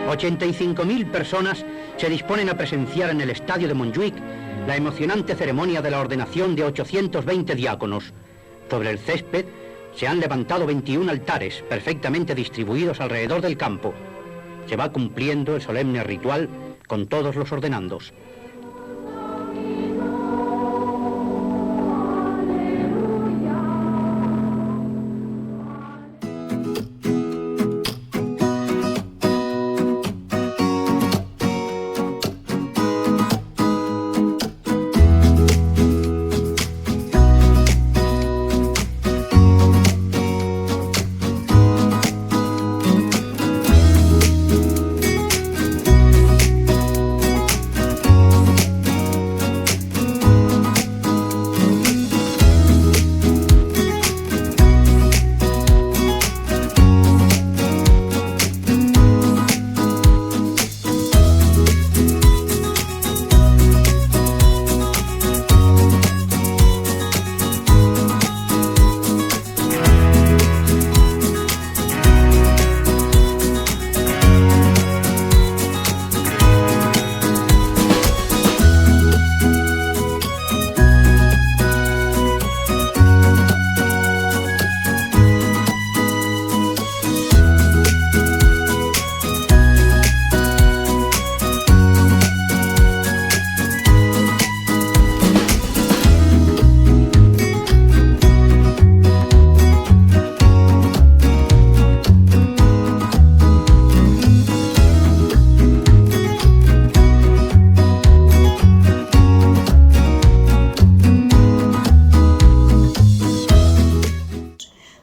85.000 personas se disponen a presenciar en el estadio de Montjuic la emocionante ceremonia de la ordenación de 820 diáconos. Sobre el césped se han levantado 21 altares perfectamente distribuidos alrededor del campo. Se va cumpliendo el solemne ritual con todos los ordenandos.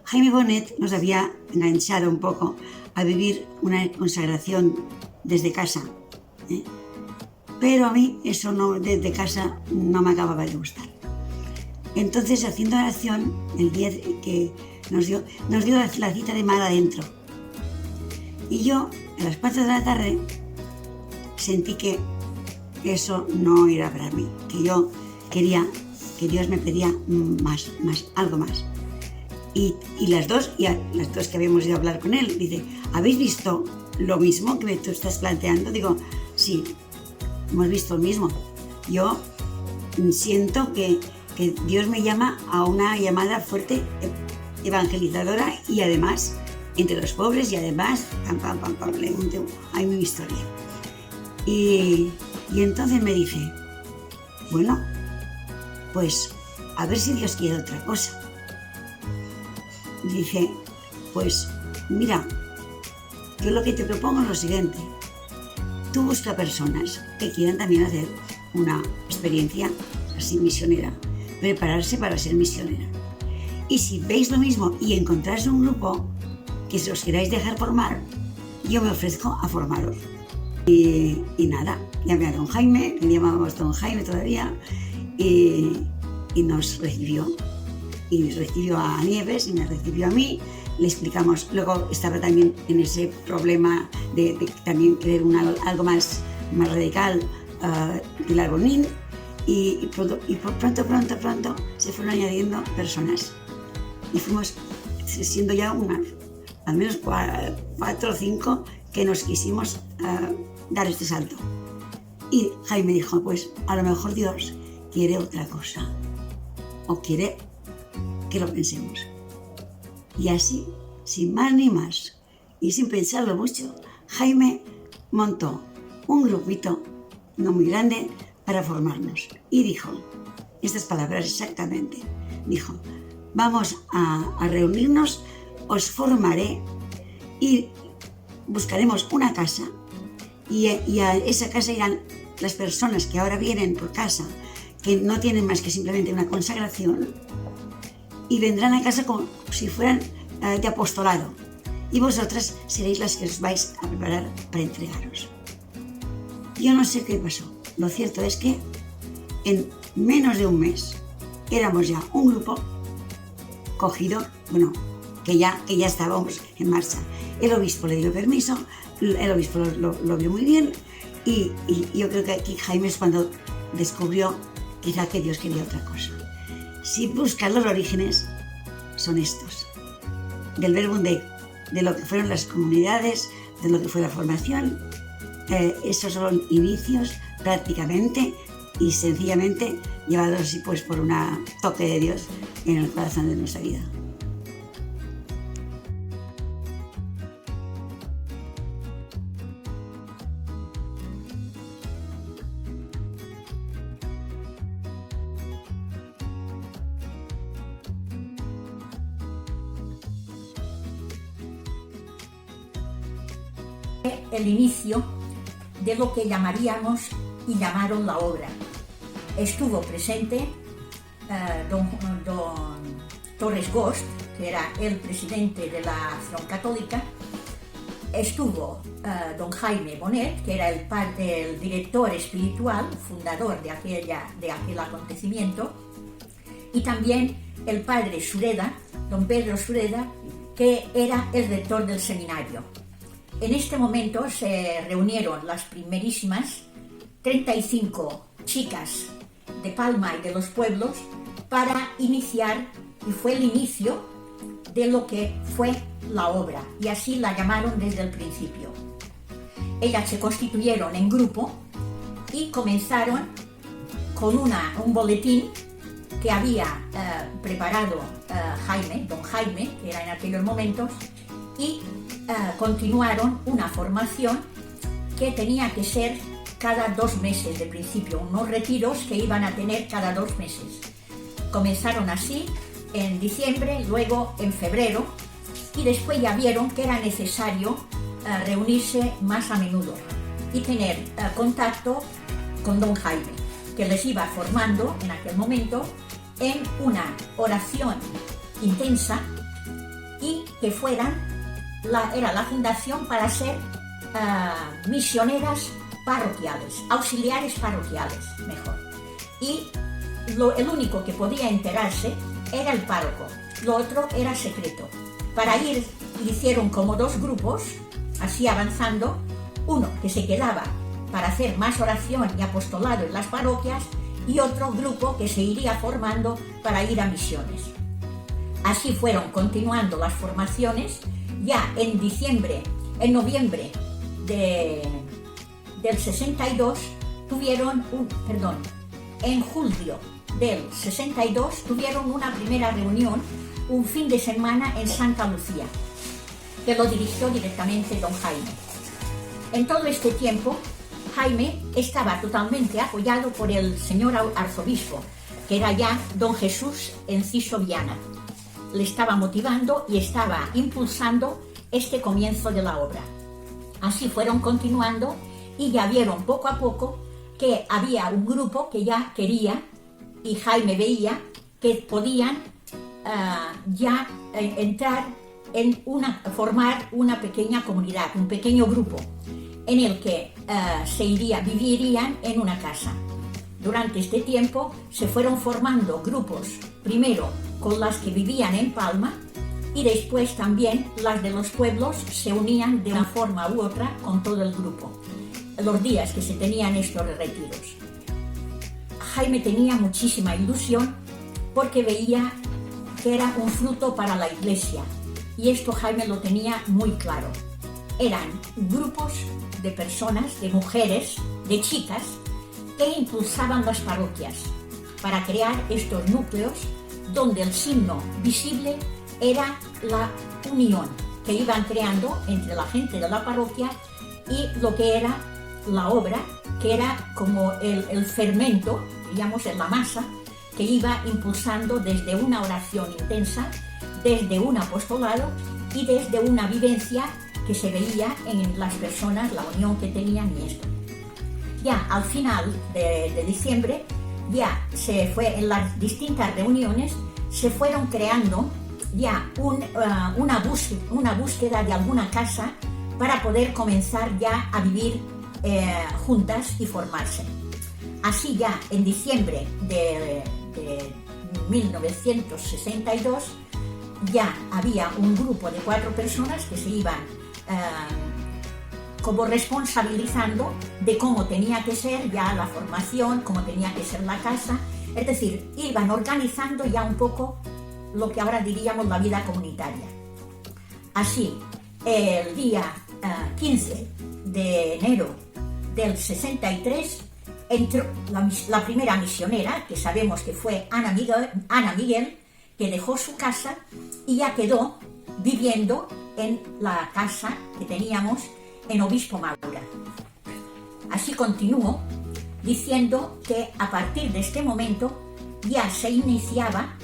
Jaime Bonet nos había enganchado un poco a vivir una consagración desde casa, pero a mí eso no, desde casa no me acababa de gustar. Entonces, haciendo oración, el día que nos dio la cita de mar adentro, y yo a las 4 de la tarde sentí que eso no era para mí, que yo quería, que Dios me pedía más, algo más. Y las dos que habíamos ido a hablar con él, dice, ¿habéis visto lo mismo que tú estás planteando? Digo, sí, hemos visto lo mismo. Yo siento que Dios me llama a una llamada fuerte evangelizadora y además entre los pobres y además hay mi historia. Y entonces me dice, bueno, pues a ver si Dios quiere otra cosa. Dice, pues mira, yo lo que te propongo es lo siguiente. Tú busca personas que quieran también hacer una experiencia así misionera, prepararse para ser misionera. Y si veis lo mismo y encontráis un grupo que os queráis dejar formar, yo me ofrezco a formaros. Y nada, llamé a don Jaime, le llamábamos don Jaime todavía, y nos recibió. Y recibió a Nieves y me recibió a mí, le explicamos, luego estaba también en ese problema de también querer algo más radical, Pilar Bonín, y pronto se fueron añadiendo personas y fuimos siendo ya al menos 4 o 5 que nos quisimos dar este salto. Y Jaime dijo, pues a lo mejor Dios quiere otra cosa o quiere que lo pensemos. Y así, sin más ni más, y sin pensarlo mucho, Jaime montó un grupito, no muy grande, para formarnos. Y dijo, estas palabras exactamente, dijo, vamos a reunirnos, os formaré y buscaremos una casa y a esa casa irán las personas que ahora vienen por casa, que no tienen más que simplemente una consagración, y vendrán a casa como si fueran de apostolado, y vosotras seréis las que os vais a preparar para entregaros. Yo no sé qué pasó, lo cierto es que en menos de un mes éramos ya un grupo cogido, bueno, que ya estábamos en marcha. El obispo le dio permiso, el obispo lo vio muy bien, y yo creo que aquí Jaime es cuando descubrió quizá que Dios quería otra cosa. Si buscas los orígenes, son estos. Del verbo undei, de lo que fueron las comunidades, de lo que fue la formación. Esos son inicios prácticamente y sencillamente llevados así pues por un toque de Dios en el corazón de nuestra vida. El inicio de lo que llamaríamos y llamaron la obra. Estuvo presente don Torres Gost, que era el presidente de la Acción Católica. Estuvo don Jaime Bonet, que era el director espiritual, fundador de aquel acontecimiento, y también el padre Sureda, don Pedro Sureda, que era el rector del seminario. En este momento se reunieron las primerísimas 35 chicas de Palma y de los pueblos para iniciar, y fue el inicio de lo que fue la obra, y así la llamaron desde el principio. Ellas se constituyeron en grupo y comenzaron con un boletín que había preparado don Jaime, que era en aquellos momentos, y continuaron una formación que tenía que ser cada 2 meses de principio, unos retiros que iban a tener cada 2 meses. Comenzaron así en diciembre, luego en febrero, y después ya vieron que era necesario reunirse más a menudo y tener contacto con don Jaime, que les iba formando en aquel momento en una oración intensa y que era la fundación para ser misioneras parroquiales, auxiliares parroquiales, mejor. Y el único que podía enterarse era el párroco, lo otro era secreto. Para ir, hicieron como 2 grupos, así avanzando, uno que se quedaba para hacer más oración y apostolado en las parroquias, y otro grupo que se iría formando para ir a misiones. Así fueron continuando las formaciones. Ya en noviembre del 62 en julio del 62 tuvieron una primera reunión, un fin de semana en Santa Lucía, que lo dirigió directamente don Jaime. En todo este tiempo, Jaime estaba totalmente apoyado por el señor arzobispo, que era ya don Jesús Enciso Viana. Le estaba motivando y estaba impulsando este comienzo de la obra. Así fueron continuando y ya vieron poco a poco que había un grupo que ya quería, y Jaime veía que podían entrar en formar una pequeña comunidad, un pequeño grupo en el que vivirían en una casa. Durante este tiempo se fueron formando grupos, primero con las que vivían en Palma, y después también las de los pueblos se unían de una forma u otra con todo el grupo, los días que se tenían estos retiros. Jaime tenía muchísima ilusión porque veía que era un fruto para la Iglesia, y esto Jaime lo tenía muy claro. Eran grupos de personas, de mujeres, de chicas, que impulsaban las parroquias para crear estos núcleos donde el signo visible era la unión que iban creando entre la gente de la parroquia y lo que era la obra, que era como el fermento, digamos, en la masa, que iba impulsando desde una oración intensa, desde un apostolado y desde una vivencia que se veía en las personas, la unión que tenían y esto. Ya al final de diciembre, ya se fue en las distintas reuniones, se fueron creando ya una búsqueda de alguna casa para poder comenzar ya a vivir juntas y formarse. Así ya en diciembre de 1962 ya había un grupo de 4 personas que se iban como responsabilizando de cómo tenía que ser ya la formación, cómo tenía que ser la casa, es decir, iban organizando ya un poco lo que ahora diríamos la vida comunitaria. Así, el día 15 de enero del 63 entró la primera misionera, que sabemos que fue Ana Miguel, que dejó su casa y ya quedó viviendo en la casa que teníamos en Obispo Maura. Así continuó diciendo que a partir de este momento ya se iniciaba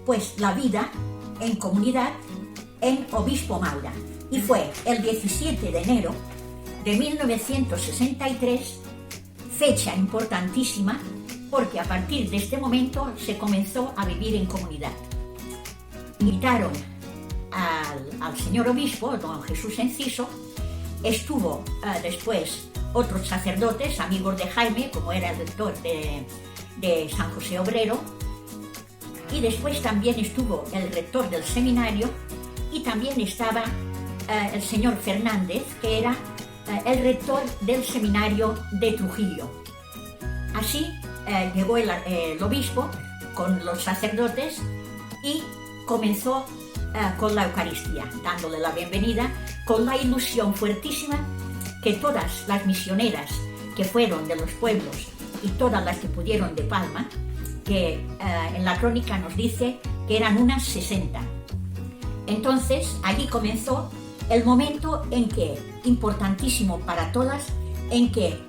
pues la vida en comunidad en Obispo Maura. Y fue el 17 de enero de 1963, fecha importantísima, porque a partir de este momento se comenzó a vivir en comunidad. Invitaron al señor obispo, don Jesús Enciso, estuvo después otros sacerdotes, amigos de Jaime, como era el rector de San José Obrero, y después también estuvo el rector del seminario, y también estaba el señor Fernández, que era el rector del seminario de Trujillo. Así llegó el obispo con los sacerdotes y comenzó con la Eucaristía, dándole la bienvenida, con la ilusión fuertísima que todas las misioneras que fueron de los pueblos y todas las que pudieron de Palma, que en la crónica nos dice que eran unas 60. Entonces allí comenzó el momento en que, importantísimo para todas, en que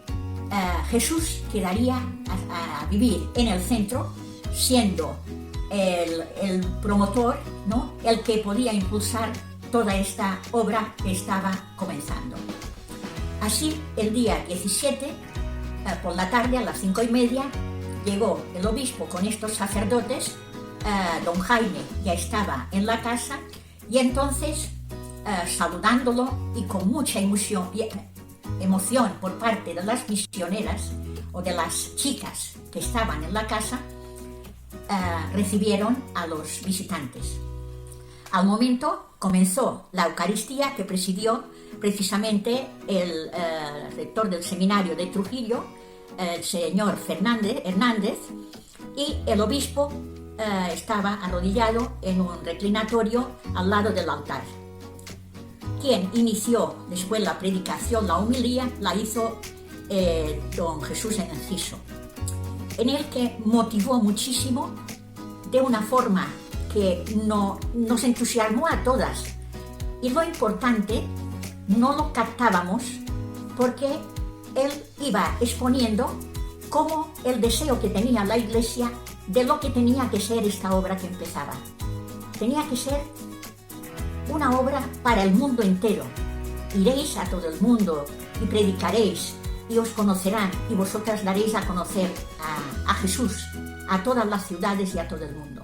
Jesús quedaría a vivir en el centro, siendo el promotor, ¿no?, el que podía impulsar toda esta obra que estaba comenzando. Así, el día 17, por la tarde, a las 5:30, llegó el obispo con estos sacerdotes. Don Jaime ya estaba en la casa, y entonces, saludándolo y con mucha emoción por parte de las misioneras o de las chicas que estaban en la casa, recibieron a los visitantes. Al momento comenzó la Eucaristía, que presidió precisamente el rector del seminario de Trujillo, el señor Hernández, y el obispo estaba arrodillado en un reclinatorio al lado del altar. Quien inició después la predicación, la homilía, la hizo don Jesús Enciso, en el que motivó muchísimo, de una forma que nos entusiasmó a todas. Y lo importante, no lo captábamos, porque él iba exponiendo como el deseo que tenía la Iglesia de lo que tenía que ser esta obra que empezaba. Tenía que ser una obra para el mundo entero. Iréis a todo el mundo y predicaréis, y os conocerán, y vosotras daréis a conocer a Jesús a todas las ciudades y a todo el mundo.